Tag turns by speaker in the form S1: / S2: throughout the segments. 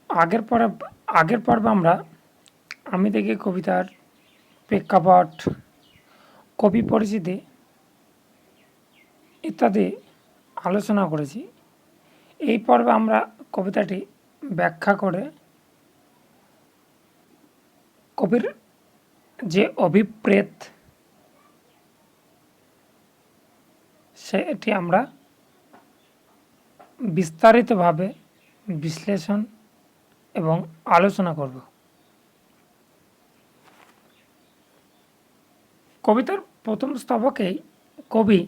S1: আগের পর্বে আমরা আমি থেকে কবিতার প্রেক্ষাপট, কবি পরিচিতি ইত্যাদি আলোচনা করেছি। এই পর্বে আমরা কবিতাটি ব্যাখ্যা করে কবির যে অভিপ্রেত সেটি আমরা বিস্তারিতভাবে বিশ্লেষণ এবং আলোচনা করব। কবিতার প্রথম স্তবকেই কবি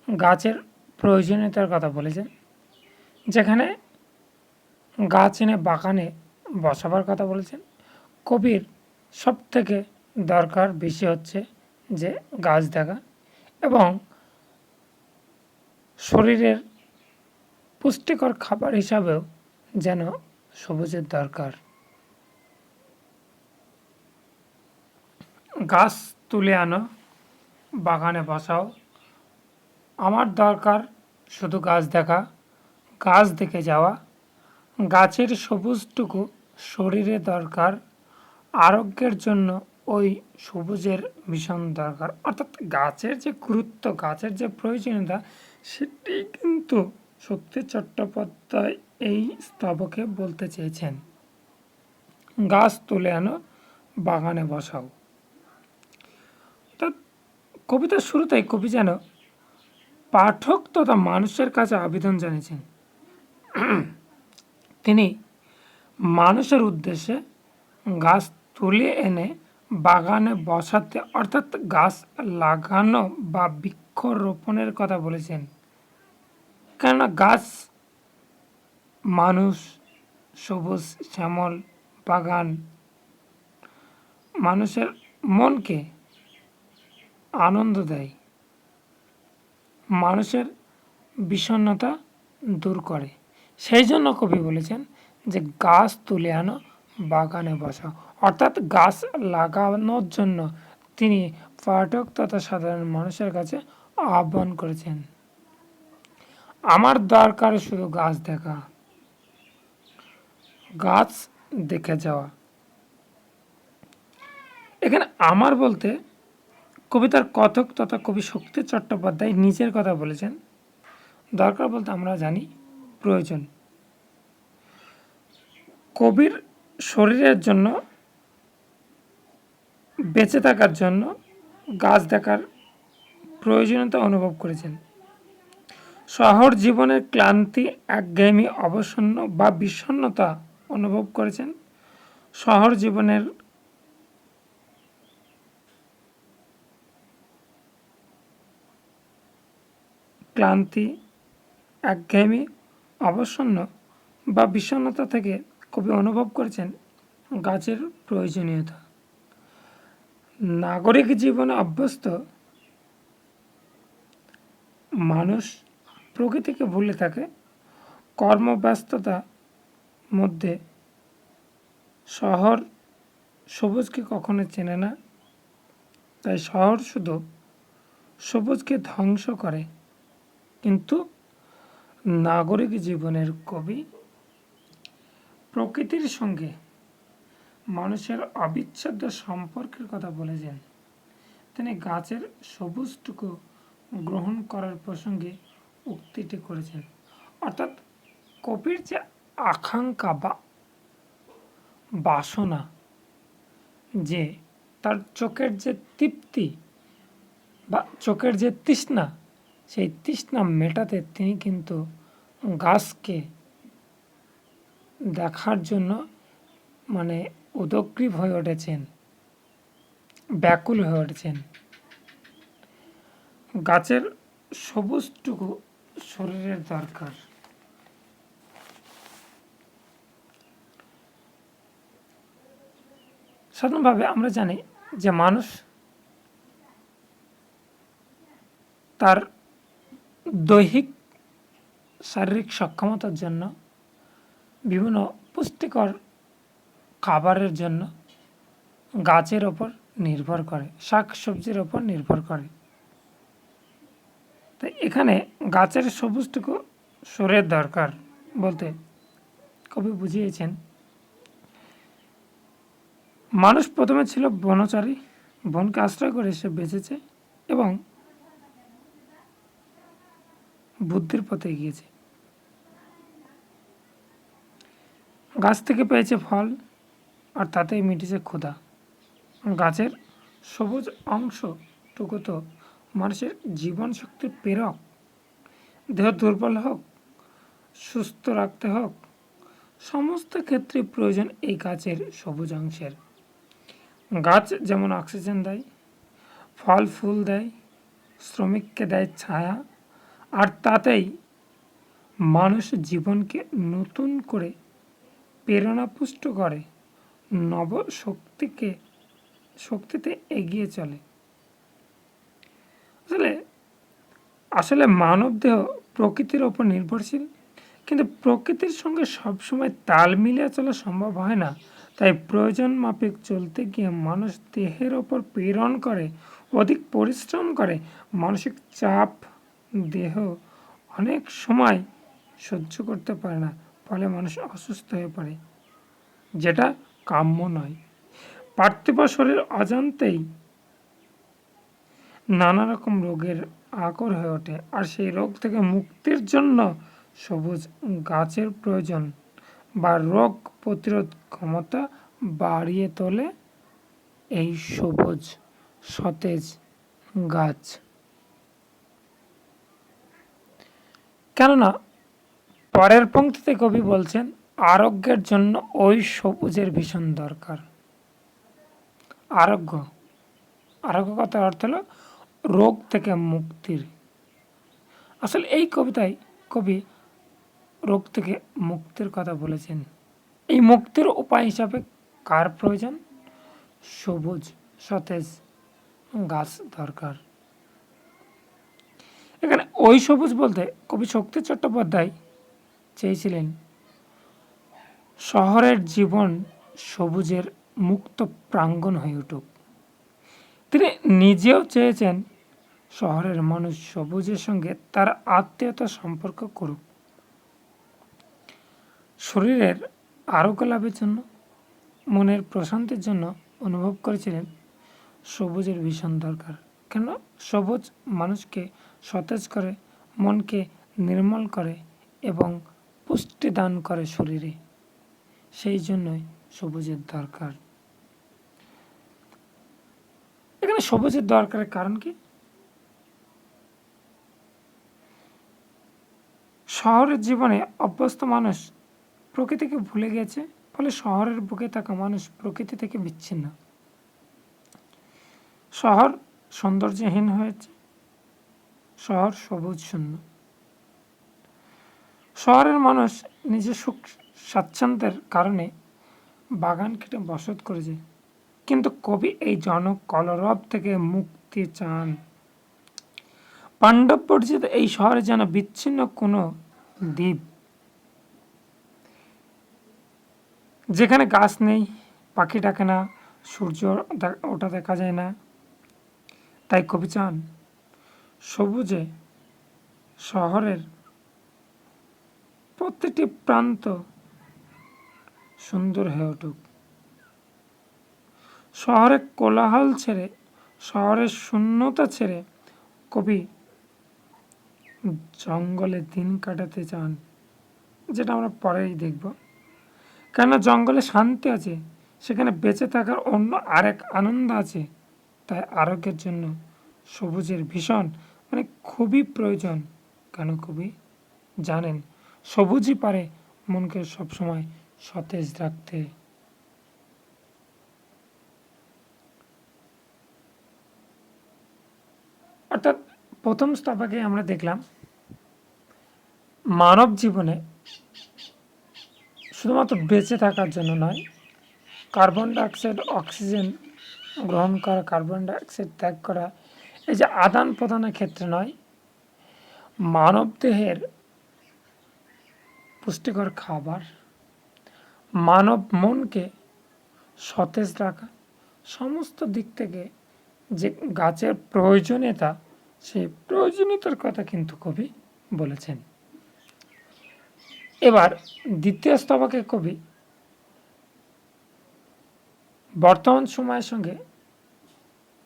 S1: গাছের প্রয়োজনীয়তার কথা বলেছেন, যেখানে গাছ এনে বাগানে বসাবার কথা বলেছেন। কবির সবথেকে দরকার বেশি হচ্ছে যে গাছ দেখা এবং শরীরের পুষ্টিকর খাবার হিসাবেও যেন সবুজের দরকার। গাছ তুলে আনো, বাগানে বসাও, আমার দরকার শুধু গাছ দেখা, গাছ দেখে যাওয়া, গাছের সবুজটুকু শরীরে দরকার, আরোগ্যের জন্য ওই সবুজের ভীষণ দরকার। অর্থাৎ গাছের যে গুরুত্ব, গাছের যে প্রয়োজনীয়তা, সেটি কিন্তু শক্তি চট্টোপাধ্যায় এই স্তবকে বলতে চেয়েছেন। গাছ তুলে আনো, বাগানে বসাও। অর্থাৎ কবিতার শুরুতেই কবি যেন পাঠক তথা মানুষের কাছে আবেদন জানিয়েছেন। তিনি মানুষের উদ্দেশ্যে গাছ তুলে এনে বাগানে বসাতে, অর্থাৎ গাছ লাগানো বা বৃক্ষরোপণের কথা বলেছেন। কেননা গাছ, মানুষ, সবুজ শ্যামল বাগান মানুষের মনকে আনন্দ দেয়, মানুষের বিষণ্ণতা দূর করে। সেই জন্য কবি বলেছেন যে গাছ তুলে আনো, বাগানে বসাও। অর্থাৎ গাছ লাগানোর জন্য তিনি পাঠক তথা সাধারণ মানুষের কাছে আহ্বান করেছেন। আমার দরকার শুধু গাছ দেখা, গাছ দেখে যাওয়া। এখানে আমার বলতে কবিতার কথক তথা কবি শক্তি চট্টোপাধ্যায় নিজের কথা বলেছেন। দরকার বলতে আমরা জানি প্রয়োজন। কবির শরীরের জন্য, বেঁচে থাকার জন্য গাছ দেখার প্রয়োজনীয়তা অনুভব করেছেন। শহর জীবনের ক্লান্তি, একঘেয়েমি, অবসন্ন বা বিষণ্ণতা অনুভব করেছেন। শহর জীবনের ক্লান্তি, একঘেয়েমি, অবসন্ন বা বিষণ্ণতা থেকে কবি অনুভব করেছেন গাছের প্রয়োজনীয়তা। নাগরিক জীবনে অভ্যস্ত মানুষ প্রকৃতিকে ভুলে থাকে, কর্মব্যস্ততার মধ্যে শহর সবুজকে কখনো চেনে না। তাই শহর শুধু সবুজকে ধ্বংস করে। কিন্তু নাগরিক জীবনের কবি প্রকৃতির সঙ্গে মানুষের অবিচ্ছেদ্য সম্পর্কের কথা বলেছেন। তিনি গাছের সবুজটুকু গ্রহণ করার প্রসঙ্গে উক্তিটি করেছেন। অর্থাৎ কবির যে আকাঙ্ক্ষা বা বাসনা, যে তার চোখের যে তৃপ্তি বা চোখের যে তৃষ্ণা, সেই তৃষ্ণা মেটাতে তিনি কিন্তু গাছকে দেখার জন্য উদগ্রীব হয়ে উঠেছেন, ব্যাকুল হয়ে উঠেছেন। গাছের সবুজটুকু শরীরের দরকার। সাধারণভাবে আমরা জানি যে মানুষ তার দৈহিক শারীরিক সক্ষমতার জন্য বিভিন্ন পুষ্টিকর খাবারের জন্য গাছের ওপর নির্ভর করে, শাক সবজির ওপর নির্ভর করে। তাই এখানে গাছের সবুজটুকু শরীরের দরকার বলতে কবি বুঝিয়েছেন, মানুষ প্রথমে ছিল বনচারী, বনকে আশ্রয় করে সে বেঁচেছে এবং বুদ্ধির পথে এগিয়েছে। গাছ থেকে পেয়েছে ফল আর তাতেই মিটেছে ক্ষুধা। গাছের সবুজ অংশটুকু তো মানুষের জীবন শক্তির প্রেরক। দেহ দুর্বল হোক, সুস্থ রাখতে হোক, সমস্ত ক্ষেত্রে প্রয়োজন এই গাছের সবুজ অংশের। গাছ যেমন অক্সিজেন দেয়, ফল ফুল দেয়, শ্রমিককে দেয় ছায়া, আর তাতেই মানুষ জীবনকে নতুন করে প্রেরণাপুষ্ট করে, নব শক্তিতে এগিয়ে চলে। আসলে মানব দেহ প্রকৃতির ওপর নির্ভরশীল, কিন্তু প্রকৃতির সঙ্গে সবসময় তাল মিলিয়ে চলা সম্ভব হয় না। তাই প্রয়োজন মাফিক চলতে গিয়ে মানুষ দেহের ওপর পীড়ন করে, অধিক পরিশ্রম করে, মানসিক চাপ দেহ অনেক সময় সহ্য করতে পারে না, ফলে মানুষ অসুস্থ হয়ে পড়ে, যেটা কাম্য নয়। পার্থিব শরীর অজান্তেই নানা রকম রোগের আকর হয়ে ওঠে, আর সেই রোগ থেকে মুক্তির জন্য সবুজ গাছের প্রয়োজন বা রোগ প্রতিরোধ ক্ষমতা বাড়িয়ে তোলে এই সবুজ সতেজ গাছ। কেননা পরের পংক্তিতে কবি বলছেন, আরোগ্যের জন্য ওই সবুজের ভীষণ দরকার। আরোগ্য কথার অর্থ হলো রোগ থেকে মুক্তির। আসলে এই কবিতায় কবি রোগ থেকে মুক্তির কথা বলেছেন। এই মুক্তির উপায় হিসাবে কার প্রয়োজন? সবুজ সতেজ গাছ দরকার। এখানে ওই সবুজ বলতে কবি শক্তি চট্টোপাধ্যায় চেয়েছিলেন শহরের জীবন সবুজের মুক্ত প্রাঙ্গণ হয়ে উঠুক। তিনি নিজেও চেয়েছেন শহরের মানুষ সবুজের সঙ্গে তার আত্মীয়তার সম্পর্ক করুক। শরীরের আরোগ্য লাভের জন্য, মনের প্রশান্তির জন্য অনুভব করেছিলেন সবুজের ভীষণ দরকার। কেন? সবুজ মানুষকে সতেজ করে, মনকে নির্মল করে এবং পুষ্টি দান করে শরীরে। সেই জন্যই সবুজের দরকার। এখানে সবুজের দরকারের কারণ কি? শহরের জীবনে অভ্যস্ত মানুষ প্রকৃতিকে ভুলে গেছে, ফলে শহরের বুকে থাকা মানুষ প্রকৃতি থেকে বিচ্ছিন্ন। শহর সৌন্দর্যহীন হয়েছে, শহর সবুজ শূন্য। শহরের মানুষ নিজের সুখ স্বাচ্ছন্দ্যের কারণে বাগান কেটে বসত করেছে, কিন্তু কবি এই জনক কলরব থেকে মুক্তি চান। পাণ্ডব পরিচিত এই শহরে যেন বিচ্ছিন্ন কোনো দ্বীপ, যেখানে গাছ নেই, পাখি ডাকে না, সূর্য ওঠা দেখা যায় না। তাই কবি চান সবুজে শহরের প্রতিটি প্রান্ত সুন্দর হয়ে উঠুক। শহরের কোলাহল ছেড়ে, শহরের শূন্যতা ছেড়ে কবি জঙ্গলে দিন কাটাতে চান, যেটা আমরা পরেই দেখব। কেন? জঙ্গলে শান্তি আছে, সেখানে বেঁচে থাকার অন্য আরেক আনন্দ আছে। তাই আরোগ্যের জন্য সবুজের ভীষণ খুবই প্রয়োজন। কেন? কবি জানেন সবুজই পারে মনকে সবসময় সতেজ রাখতে। অর্থাৎ প্রথম স্তফাকে আমরা দেখলাম মানব জীবনে শুধুমাত্র বেঁচে থাকার জন্য নয়, কার্বন ডাইঅক্সাইড অক্সিজেন গ্রহণ করা, কার্বন ডাইঅক্সাইড ত্যাগ করা, এই যে আদান প্রদানের ক্ষেত্রে নয়, মানব দেহের পুষ্টিকর খাবার, মানব মনকে সতেজ রাখা, সমস্ত দিক থেকে যে গাছের প্রয়োজনীয়তা, সেই প্রয়োজনীয়তার কথা কিন্তু কবি বলেছেন। এবার দ্বিতীয় স্তবকে কবি বর্তমান সময়ের সঙ্গে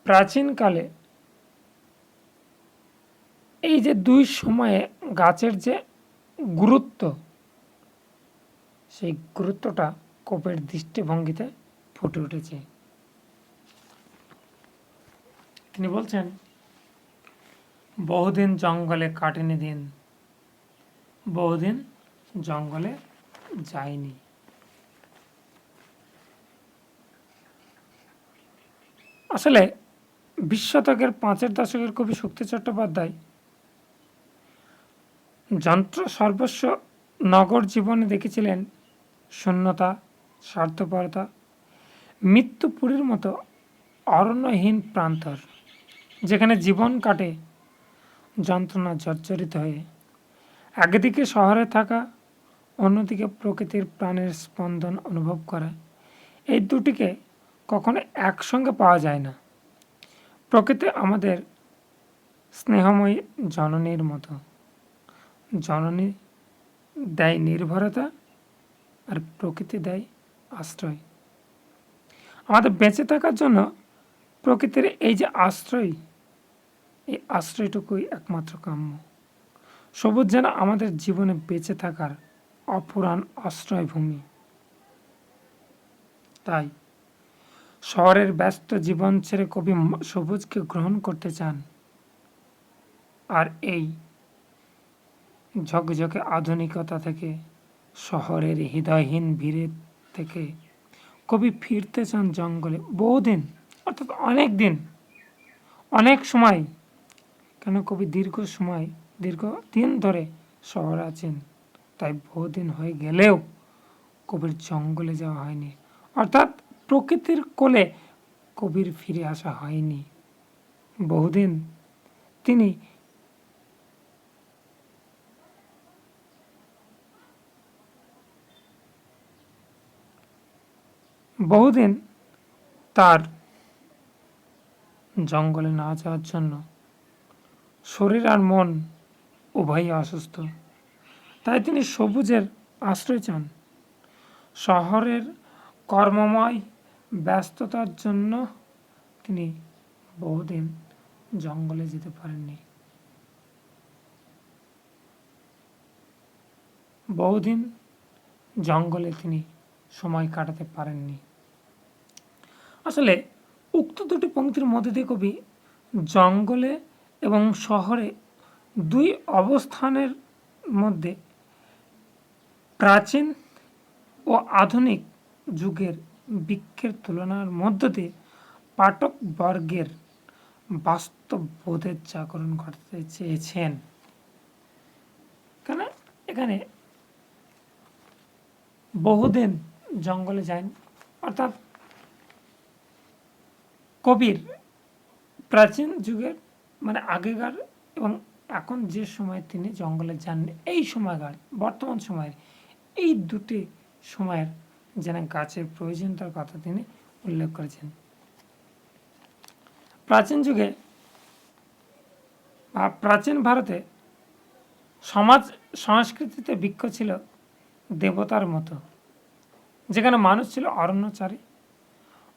S1: প্রাচীনকালে এই যে দুই সময়ে গাছের যে গুরুত্ব, সেই গুরুত্বটা কবির দৃষ্টিভঙ্গিতে ফুটে উঠেছে। তিনি বলছেন, বহুদিন জঙ্গলে কাটেনি দিন, বহুদিন জঙ্গলে যায়নি। আসলে 20 শতকের 5-এর দশকের কবি শক্তি চট্টোপাধ্যায় যন্ত্র সর্বস্ব নগর জীবনে দেখেছিলেন শূন্যতা, স্বার্থপরতা, মৃত্যুপুরীর মতো অরণ্যহীন প্রান্তর, যেখানে জীবন কাটে যন্ত্রণা জর্জরিত হয়ে। একদিকে শহরে থাকা, অন্যদিকে প্রকৃতির প্রাণের স্পন্দন অনুভব করা, এই দুটিকে কখনো একসঙ্গে পাওয়া যায় না। প্রকৃতি আমাদের স্নেহময়ী জননীর মতো। জননী দেয় নির্ভরতা, আর প্রকৃতি দেয় আশ্রয়। আমাদের বেঁচে থাকার জন্য প্রকৃতির এই যে আশ্রয়, এই আশ্রয়টুকুই একমাত্র কাম্য। সবুজ যেন আমাদের জীবনে বেঁচে থাকার অপুরাণ আশ্রয়ভূমি। তাই শহরের ব্যস্ত জীবন ছেড়ে কবি সবুজকে গ্রহণ করতে চান। আর এই ঝকঝকে আধুনিকতা থেকে, শহরের হৃদয়হীন ভিড়ের থেকে কবি ফিরতে চান জঙ্গলে। বহুদিন, অর্থাৎ অনেক দিন, অনেক সময়। কেন কবি দীর্ঘ দিন ধরে শহরে আছেন, তাই বহুদিন হয়ে গেলেও কবির জঙ্গলে যাওয়া হয়নি, অর্থাৎ প্রকৃতির কোলে কবির ফিরে আসা হয়নি। বহুদিন তিনি তার জঙ্গলে না যাওয়ার জন্য শরীর আর মন উভয়ই অসুস্থ। তাই তিনি সবুজের আশ্রয় চান। শহরের কর্মময় ব্যস্ততার জন্য তিনি বহুদিন জঙ্গলে যেতে পারেননি। বহুদিন জঙ্গলে তিনি সময় কাটাতে পারেননি। আসলে উক্ত দুটি পংক্তির মধ্যে দিয়ে কবি জঙ্গলে এবং শহরে দুই অবস্থানের মধ্যে প্রাচীন ও আধুনিক যুগের বৃক্ষের তুলনার মধ্য দিয়ে পাঠক বর্গের বাস্তব বোধের জাগরণ ঘটাতে চেয়েছেন। কেন এখানে বহুদিন জঙ্গলে যায়নি, অর্থাৎ কবির প্রাচীন যুগের মানে আগেকার এবং এখন যে সময় তিনি জঙ্গলে যান, এই সময়কার বর্তমান সময়ের এই দুটি সময়ের যেন গাছের প্রয়োজনীয়তার কথা তিনি উল্লেখ করেছেন। প্রাচীন যুগে বা প্রাচীন ভারতে সমাজ সংস্কৃতিতে বৃক্ষ ছিল দেবতার মতো, যেখানে মানুষ ছিল অরণ্যচারী।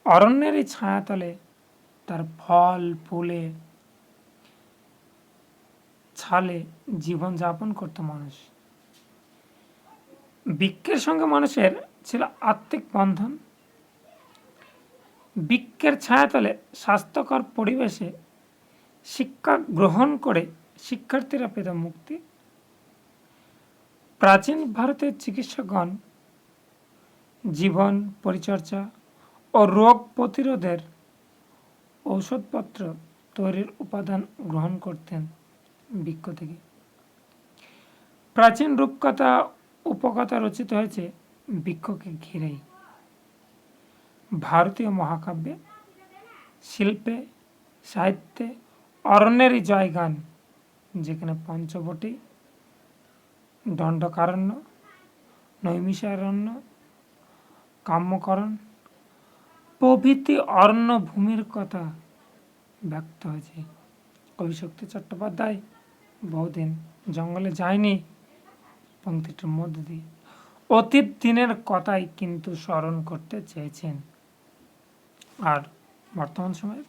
S1: অরণ্যের এই ছায়াতলে তার ফল ফুলে ছালে জীবনযাপন করত মানুষ। বৃক্ষের সঙ্গে মানুষের ছিল আত্মিক বন্ধন। বৃক্ষের ছায়াতলে স্বাস্থ্যকর পরিবেশে শিক্ষা গ্রহণ করে শিক্ষার্থীরা পেত মুক্তি। প্রাচীন ভারতের চিকিৎসকগণ জীবন পরিচর্যা ও রোগ প্রতিরোধের ঔষধপত্র তৈরির উপাদান গ্রহণ করতেন বৃক্ষ থেকে। প্রাচীন রূপকথা উপকথা রচিত হয়েছে বৃক্ষকে ঘিরেই। ভারতীয় মহাকাব্যে, শিল্পে, সাহিত্যে অরণ্যেরই জয়গান, যেখানে পঞ্চবটী, দণ্ডকারণ্য, নৈমিষারণ্য, কাম্যকরণ প্রভৃতি অরণ্য ভূমির কথা ব্যক্ত হয়েছে। কবি শক্তি চট্টোপাধ্যায় বহুদিন জঙ্গলে যায়নি, পংক্তিটির মধ্য দিয়ে অতীত দিনের কথাই কিন্তু স্মরণ করতে চেয়েছেন। আর বর্তমান সময়ের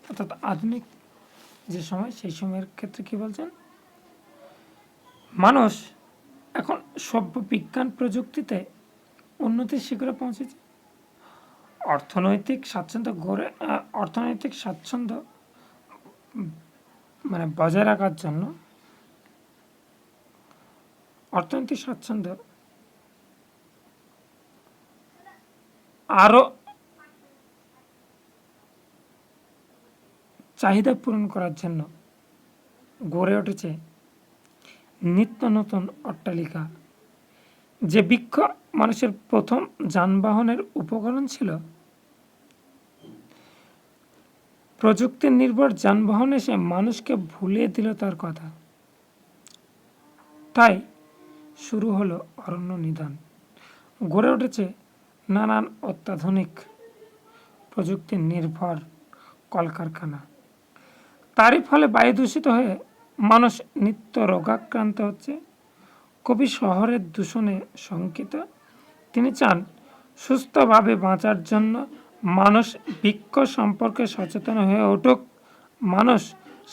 S1: অর্থাৎ আধুনিক যে সময়, সেই সময়ের ক্ষেত্রে কি বলছেন, মানুষ এখন সভ্য বিজ্ঞান প্রযুক্তিতে উন্নতির শিখরে পৌঁছেছে। অর্থনৈতিক স্বাচ্ছন্দ্য মানে বজায় রাখার জন্য অর্থনৈতিক স্বাচ্ছন্দ্য আরো চাহিদা পূরণ করার জন্য গড়ে উঠেছে নিত্য নতুন অট্টালিকা। যে বৃক্ষ মানুষের প্রথম যানবাহনের উপকরণ ছিল, প্রযুক্তি নির্ভর যানবাহন এসে মানুষকে ভুলিয়ে দিল তার কথা। তাই শুরু হলো অরণ্য নিধন, গড়ে উঠেছে নানান অত্যাধুনিক প্রযুক্তি নির্ভর কলকারখানা। তারই ফলে বায়ু দূষিত হয়ে মানুষ নিত্য রোগাক্রান্ত হচ্ছে। কবি শহরের দূষণে শঙ্কিত। তিনি চান সুস্থভাবে বাঁচার জন্য মানুষ বৃক্ষ সম্পর্কে সচেতন হয়ে উঠুক। মানুষ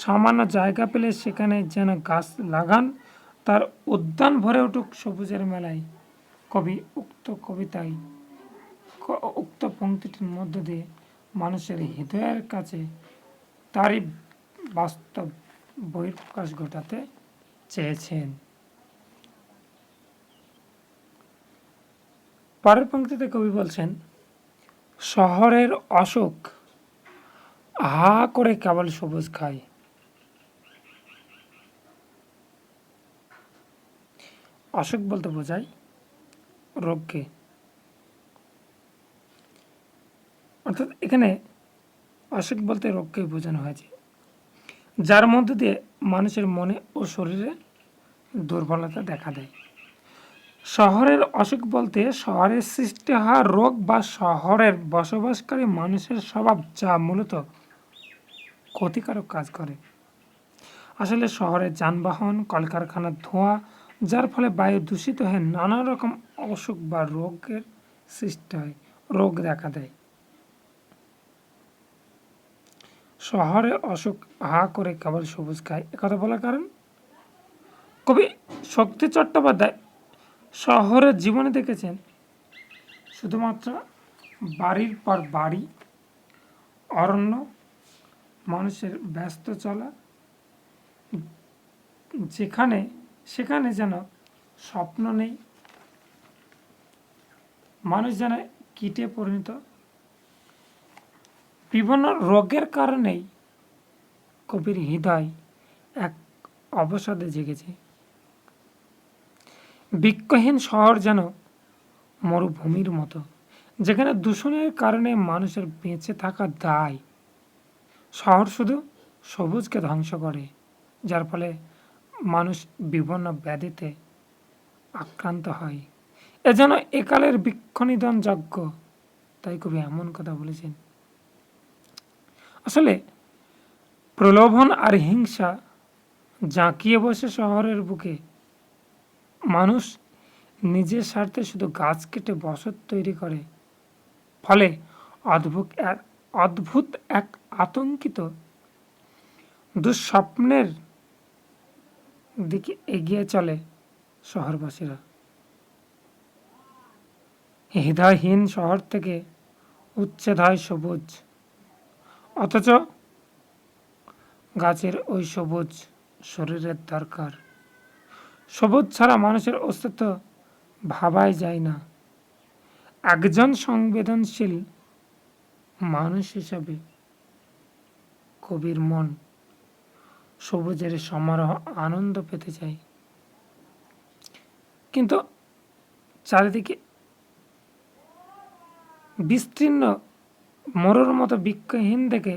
S1: সামান্য জায়গা পেলে সেখানে যেন গাছ লাগান, তার উদ্যান ভরে উঠুক সবুজের মেলায়। কবি উক্ত পংক্তিটির মধ্য দিয়ে মানুষের হৃদয়ের কাছে তারই বাস্তব বহিঃপ্রকাশ ঘটাতে চেয়েছেন। পরের পংক্তিতে কবি বলছেন, শহরের অশোক হা করে কেবল সবুজ খায়। অশোক বলতে বোঝায় রোগকে, অর্থাৎ এখানে অসুখ বলতে রোগকে বোঝানো হয়েছে, যার মধ্য দিয়ে মানুষের মনে ও শরীরে দুর্বলতা দেখা দেয়। শহরের অসুখ বলতে শহরের সৃষ্টি হওয়া রোগ বা শহরের বসবাসকারী মানুষের স্বভাব, যা মূলত ক্ষতিকারক কাজ করে। আসলে শহরের যানবাহন, কলকারখানার ধোঁয়া, যার ফলে বায়ু দূষিত হয়ে নানা রকম অসুখ বা রোগের সৃষ্টি হয়, রোগ দেখা দেয়। শহরে অসুখ হা করে কেবল সবুজ খায়, একথা বলার কারণ, কবি শক্তি চট্টোপাধ্যায় শহরের জীবনে দেখেছেন শুধুমাত্র বাড়ির পর বাড়ি, অরণ্য, মানুষের ব্যস্ত চলা, সেখানে যেন স্বপ্ন নেই, মানুষ যেন কীটে পরিণত। বিভিন্ন রোগের কারণেই কবির হৃদয় এক অবসাদে জেগেছে। বৃক্ষহীন শহর যেন মরুভূমির মতো, যেখানে দূষণের কারণে মানুষের বেঁচে থাকা দায়। শহর শুধু সবুজকে ধ্বংস করে, যার ফলে মানুষ বিভিন্ন ব্যাধিতে আক্রান্ত হয়। এ যেন একালের বৃক্ষনিধন যজ্ঞ। তাই কবি এমন কথা বলেছেন। আসলে প্রলোভন আর হিংসা জাঁকিয়ে বসে শহরের বুকে। মানুষ নিজের স্বার্থে শুধু গাছ কেটে বসত তৈরি করে, ফলে অদ্ভুত এক আতঙ্কিত দুঃস্বপ্নের দিকে এগিয়ে চলে শহরবাসীরা। হৃদয়হীন শহর থেকে উচ্ছেদ হয় সবুজ, অথচ গাছের ওই সবুজ শরীরের দরকার। সবুজ ছাড়া মানুষের অস্তিত্ব ভাবাই যায় না। একজন সংবেদনশীল মানুষ হিসাবে কবির মন সবুজের সমারোহ আনন্দ পেতে চায়, কিন্তু চারিদিকে বিস্তীর্ণ মরুর মতো বৃক্ষহীন দেখে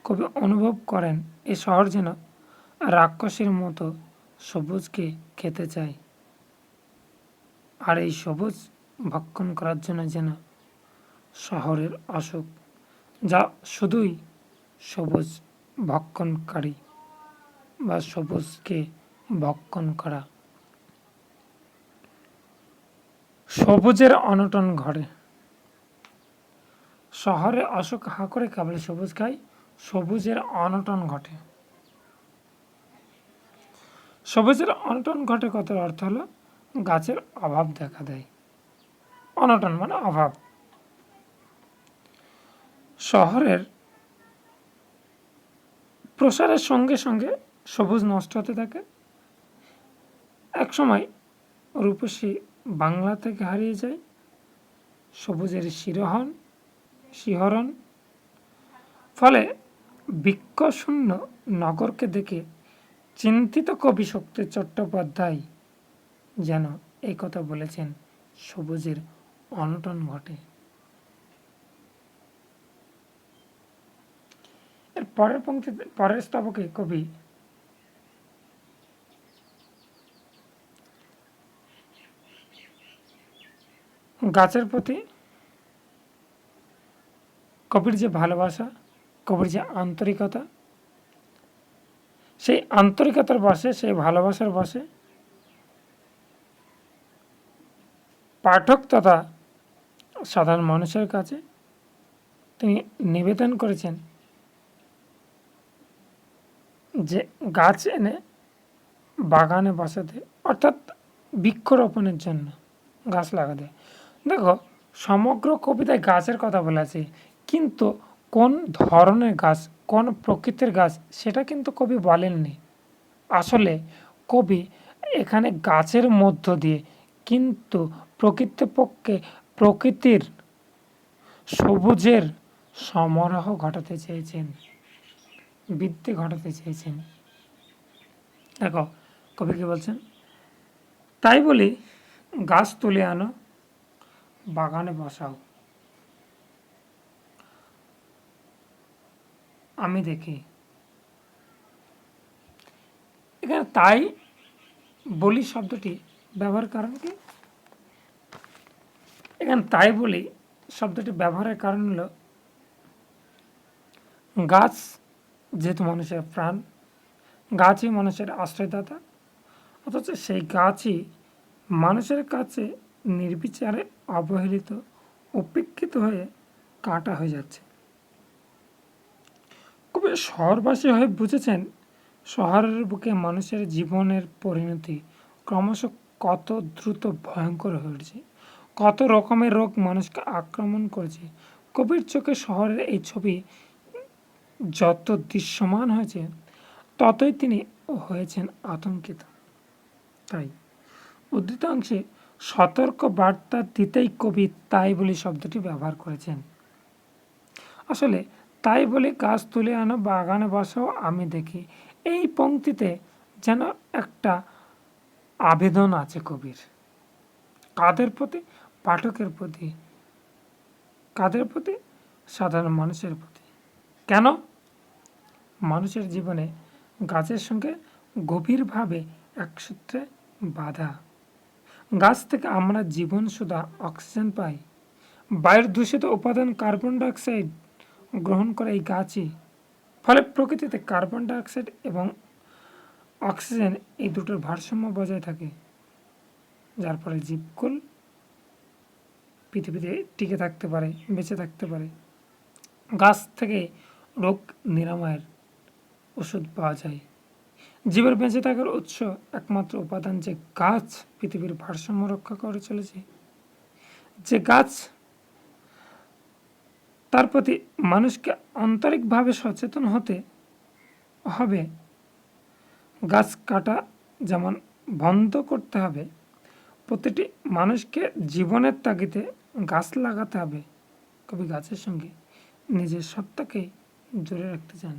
S1: কবি অনুভব করেন এ শহর যেন রাক্ষসের মতো সবুজকে খেতে চায়, আর এই সবুজ ভক্ষণ করার জন্য যেন শহরের অসুখ, যা শুধুই সবুজ ভক্ষণকারী বা সবুজকে ভক্ষণ করা। সবুজের অনটন ঘটে। শহরে অশোক হা করে কেবল সবুজ খায়, সবুজের অনটন ঘটে। সবুজের অনটন ঘটে কথার অর্থ হলো গাছের অভাব দেখা দেয়। অনটন মানে অভাব। শহরের প্রসারের সঙ্গে সঙ্গে সবুজ নষ্ট হতে থাকে। একসময় রূপসী বাংলা থেকে হারিয়ে যায়। সবুজের শিহরণ। ফলে বৃক্ষশূন্য নগরকে দেখে চিন্তিত কবি শক্তি চট্টোপাধ্যায় যেন এই কথা বলেছেন, সবুজের অনটন ঘটে। এর পরের পংক্তিতে, পরের স্তবকে কবি গাছের প্রতি কবির যে ভালোবাসা, কবির যে আন্তরিকতা, সেই আন্তরিকতার বশে, সেই ভালোবাসার বশে পাঠক তথা সাধারণ মানুষের কাছে তিনি নিবেদন করেছেন যে গাছ এনে বাগানে বসাতে, অর্থাৎ বৃক্ষরোপণের জন্য গাছ লাগাতে। দেখো, সমগ্র কবিতায় গাছের কথা বলেছে, কিন্তু কোন ধরনের গাছ, কোন প্রকৃতির গাছ, সেটা কিন্তু কবি বলেননি। আসলে কবি এখানে গাছের মধ্য দিয়ে কিন্তু প্রকৃতপক্ষে প্রকৃতির সবুজের সমারোহ ঘটাতে চেয়েছেন, বৃদ্ধি ঘটাতে চেয়েছেন। দেখো কবি কি বলছেন, তাই বলি গাছ তুলে আনো, বাগানে বসাও, আমি দেখি। এখানে তাই বলি শব্দটি ব্যবহার কারণ কি? এখানে তাই বলি শব্দটি ব্যবহারের কারণ হলো, গাছ যেহেতু মানুষের প্রাণ, গাছই মানুষের আশ্রয়দাতা, অথচ সেই গাছই মানুষের কাছে নির্বিচারে অবহেলিত, উপেক্ষিত হয়ে কাটা হয়ে যাচ্ছে। কবি শহরবাসী হয়ে বুঝেছেন শহরের বুকে মানুষের জীবনের পরিণতি ক্রমশ কত দ্রুত ভয়ঙ্কর হয়ে উঠছে, কত রকমের রোগ মানুষকে আক্রমণ করেছে। কবির চোখে শহরের এই ছবি যত দৃশ্যমান হয়েছে, ততই তিনি হয়েছেন আতঙ্কিত। তাই উদ্ধৃতাংশে সতর্ক বার্তা দিতেই কবি তাই বলি শব্দটি ব্যবহার করেছেন। আসলে তাই বলে গাছ তুলে আনো, বাগানে বসাও, আমি দেখি, এই পংক্তিতে যেন একটা আবেদন আছে কবির। কাদের প্রতি? পাঠকের প্রতি। কাদের প্রতি? সাধারণ মানুষের প্রতি। কেন? মানুষের জীবনে গাছের সঙ্গে গভীরভাবে একসূত্রে বাঁধা। গাছ থেকে আমরা জীবন সুধা অক্সিজেন পাই। বায়ুর দূষিত উপাদান কার্বন ডাইঅক্সাইড গ্রহণ করে এই গাছই। ফলে প্রকৃতিতে কার্বন ডাইঅক্সাইড এবং অক্সিজেন এই দুটোর ভারসাম্য বজায় থাকে, যার ফলে জীবকুল পৃথিবীতে টিকে থাকতে পারে, বেঁচে থাকতে পারে। গাছ থেকে রোগ নিরাময়ের ওষুধ পাওয়া যায়। জীবের বেঁচে থাকার উৎস একমাত্র উপাদান যে গাছ পৃথিবীর ভারসাম্য রক্ষা করে চলেছে, যে গাছ তার প্রতি মানুষকে আন্তরিকভাবে সচেতন হতে হবে। গাছ কাটা যেমন বন্ধ করতে হবে, প্রতিটি মানুষকে জীবনের তাগিদে গাছ লাগাতে হবে। কবি গাছের সঙ্গে নিজের সত্তাকে জুড়ে রাখতে চান।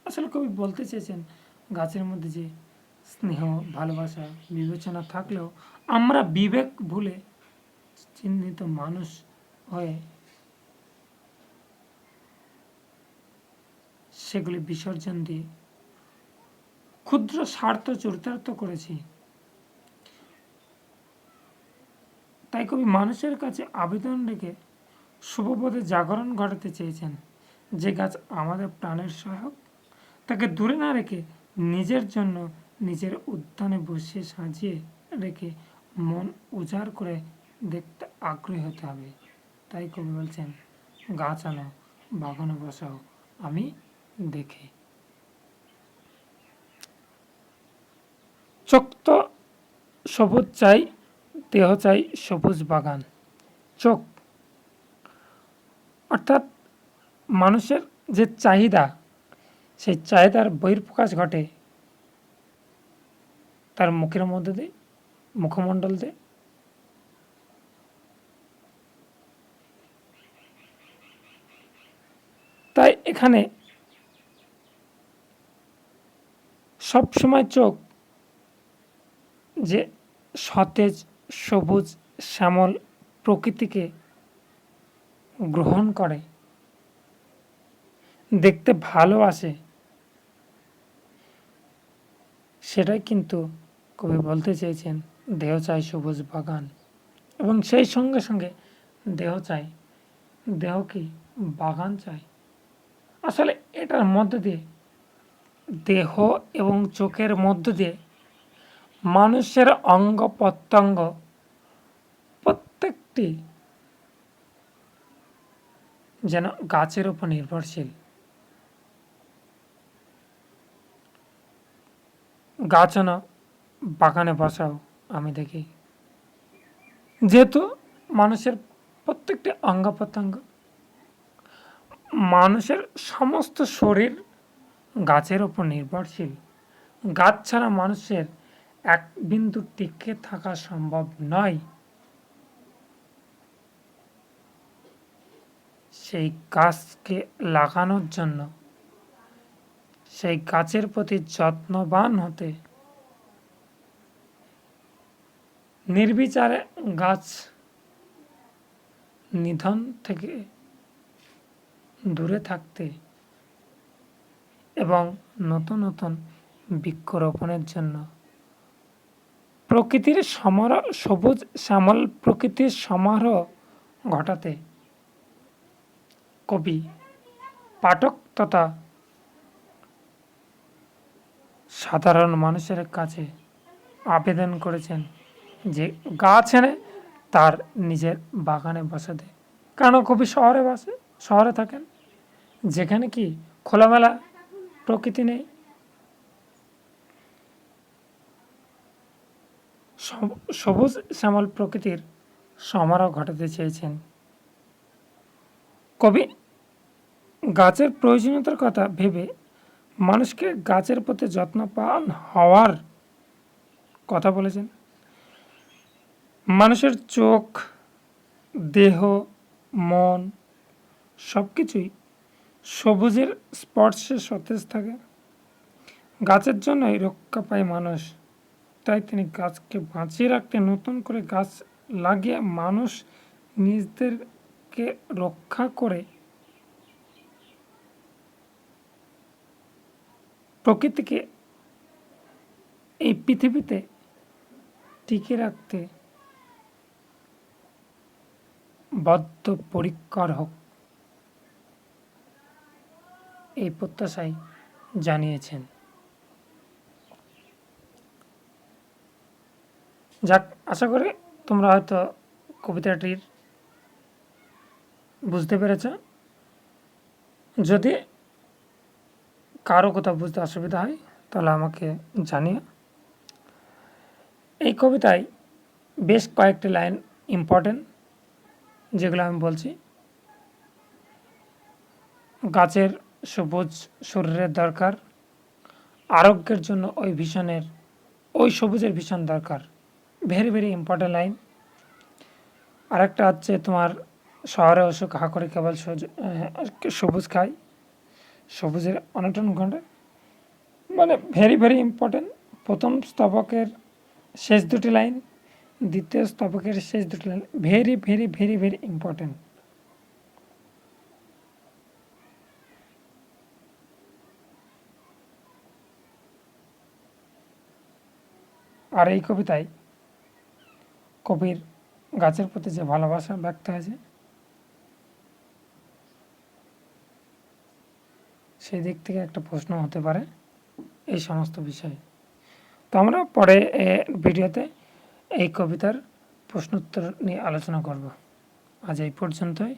S1: আসলে কবি বলতে চেয়েছেন গাছের মধ্যে যে স্নেহ, ভালোবাসা, বিবেচনা থাকলেও আমরা বিবেক ভুলে চিহ্নিত মানুষ হয়ে সেগুলি বিসর্জন দিয়ে ক্ষুদ্র স্বার্থ চরিতার্থ করেছি। তাই কবি মানুষের কাছে আবেদন রেখে শুভবোধে জাগরণ ঘটাতে চেয়েছেন। যে গাছ আমাদের প্রাণের সহায়ক, তাকে দূরে না রেখে নিজের জন্য নিজের উদ্যানে বসিয়ে সাজিয়ে রেখে মন উজাড় করে দেখতে আগ্রহী হতে হবে। তাই কবি বলছেন, গাছ আনো বাগানে বসাও আমি দেখে। চোখ তো সবুজ চাই, দেহ চাই সবুজ বাগান। চোখ অর্থাৎ মানুষের যে চাহিদা, সেই চাহিদার বহিঃপ্রকাশ ঘটে তার মুখের মধ্যে দিয়ে, মুখমণ্ডল দিয়ে। তাই এখানে সবসময় চোখ যে সতেজ সবুজ শ্যামল প্রকৃতিকে গ্রহণ করে, দেখতে ভালোবাসে, সেটাই কিন্তু কবি বলতে চেয়েছেন, দেহ চাই সবুজ বাগান। এবং সেই সঙ্গে সঙ্গে দেহ চাই, দেহ কি বাগান চাই। আসলে এটার মধ্য দিয়ে, দেহ এবং চোখের মধ্য দিয়ে মানুষের অঙ্গ প্রত্যঙ্গ প্রত্যেকটি যেন গাছের উপর নির্ভরশীল। গাছ আনো বাগানে বসাও আমি দেখি। যেহেতু মানুষের প্রত্যেকটি অঙ্গ প্রত্যঙ্গ, মানুষের সমস্ত শরীর গাছের উপর নির্ভরশীল। গাছ ছাড়া মানুষের এক বিন্দু টিকে থাকা সম্ভব নয়। সেই গাছকে লাগানোর জন্য, সেই গাছের প্রতি যত্নবান হতে, নির্বিচারে গাছ নিধন থেকে দূরে থাকতে এবং নতুন নতুন বৃক্ষরোপণের জন্য প্রকৃতির সবুজ শ্যামল প্রকৃতির সমারোহ ঘটাতে কবি পাঠক তথা সাধারণ মানুষের কাছে আবেদন করেছেন যে গাছ এনে তার নিজের বাগানে বসাতে। কেন কবি শহরে থাকেন, যেখানে কি খোলামেলা প্রকৃতি নেই। সবুজ শ্যামল প্রকৃতির সমারোহ ঘটাতে চেয়েছেন। কবি গাছের প্রয়োজনীয়তার কথা ভেবে মানুষকে গাছের প্রতি যত্নবান হওয়ার কথা বলেছেন। মানুষের চোখ, দেহ, মন সব কিছুই সবুজের স্পর্শে সতেজ থাকে। গাছের জন্যই রক্ষা পায় মানুষ। তাই তিনি গাছকে বাঁচিয়ে রাখতে নতুন করে গাছ লাগিয়ে মানুষ নিজেদেরকে রক্ষা করে প্রকৃতিকে এই পৃথিবীতে টিকে রাখতে বদ্ধপরিকর হোক, এই প্রত্যাশাই জানিয়েছেন। যাক, আশা করি তোমরা হয়তো কবিতাটির বুঝতে পেরেছ। যদি কারো কোথাও বুঝতে অসুবিধা হয় তাহলে আমাকে জানিও। এই কবিতায় বেশ কয়েকটি লাইন ইম্পর্টেন্ট, যেগুলো আমি বলছি। গাছের সবুজ শরীরের দরকার, আরোগ্যের জন্য ওই সবুজের ভীষণ দরকার। Very very important line. আরেকটা হচ্ছে তোমার, শহরে অসুখ হা করে কেবল সবুজ খায়, সবুজের অনটন ঘটে। মানে ভেরি ভেরি ইম্পর্টেন্ট। প্রথম স্তবকের শেষ দুটি লাইন, দ্বিতীয় স্তবকের শেষ দুটি line very very very very important. আর এই কবিতায় কবির গাছের প্রতি যে ভালোবাসা ব্যক্ত হয়েছে, সেই দিক থেকে একটা প্রশ্ন হতে পারে এই সমস্ত বিষয়ে। তো আমরা পরে ভিডিওতে এই কবিতার প্রশ্নোত্তর নিয়ে আলোচনা করব। আজ এই পর্যন্তই।